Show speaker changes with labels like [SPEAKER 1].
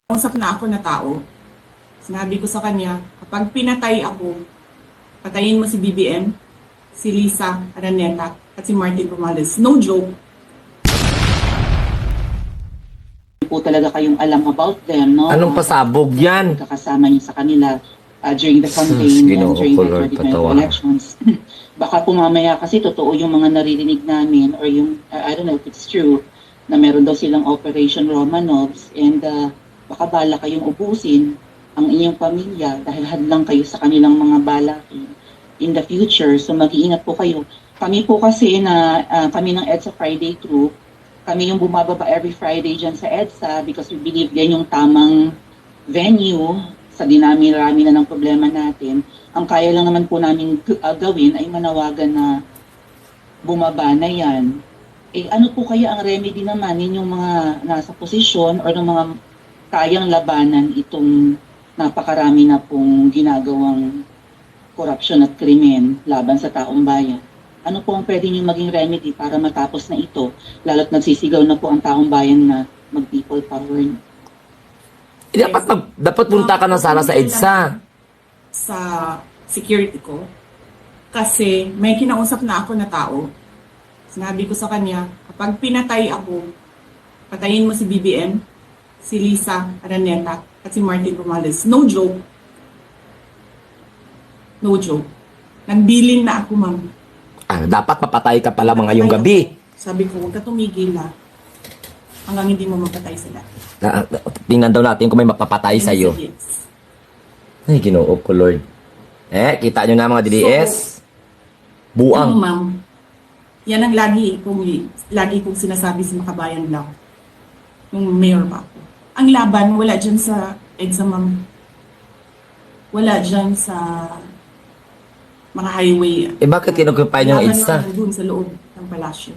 [SPEAKER 1] Usap na ako na tao. Sinabi ko sa kanya, kapag pinatay ako, patayin mo si BBM, si Lisa Araneta, at si Martin Romales. No joke.
[SPEAKER 2] Po talaga kayong alam about them, no?
[SPEAKER 3] Anong pasabog yan?
[SPEAKER 2] Kakasama niyo sa kanila during the campaign and during the 2020 elections. Baka po mamaya kasi totoo yung mga naririnig namin or yung, I don't know if it's true, na meron daw silang Operation Romanovs and baka bala kayong ubusin ang inyong pamilya dahil hadlang kayo sa kanilang mga balakin in the future. So mag-iingat po kayo. Kami po kasi kami ng EDSA Friday Group, kami yung bumababa every Friday dyan sa EDSA because we believe yan yung tamang venue sa dinami-rami na ng problema natin. Ang kaya lang naman po namin gawin ay manawagan na bumaba na yan. Eh ano po kaya ang remedy naman ninyong mga nasa posisyon or ng mga kayang labanan itong napakarami na pong ginagawang korupsyon at krimen laban sa taong bayan? Ano po ang pwede nyo maging remedy para matapos na ito, lalo't nagsisigaw na po ang taong bayan na mag-people power?
[SPEAKER 3] Dapat punta ka na sana sa EDSA.
[SPEAKER 1] Sa security ko. Kasi may kinausap na ako na tao. Sinabi ko sa kanya, kapag pinatay ako, patayin mo si BBM, si Lisa Araneta, at si Martin Romales. No joke. No joke. Nagbilin na ako, ma'am.
[SPEAKER 3] Dapat papatay ka pala mga ngayong gabi.
[SPEAKER 1] Sabi ko, huwag ka tumigil na hanggang hindi mo mapatay sila.
[SPEAKER 3] Tingnan daw natin kung may mapapatay sa'yo.
[SPEAKER 1] Yes.
[SPEAKER 3] Ay, Ginoo ko, Lord. Kita nyo na mga DDS. Buang.
[SPEAKER 1] Ano, ma'am? Yan ang lagi kong sinasabi sa Makabayan Lang. Nung mayor pa ako. Ang laban, wala dyan sa EDSA, ma'am. Wala dyan sa mga highway.
[SPEAKER 3] Bakit kinukupay nyo ang EDSA?
[SPEAKER 1] Laban naman doon sa loob ng palasyo.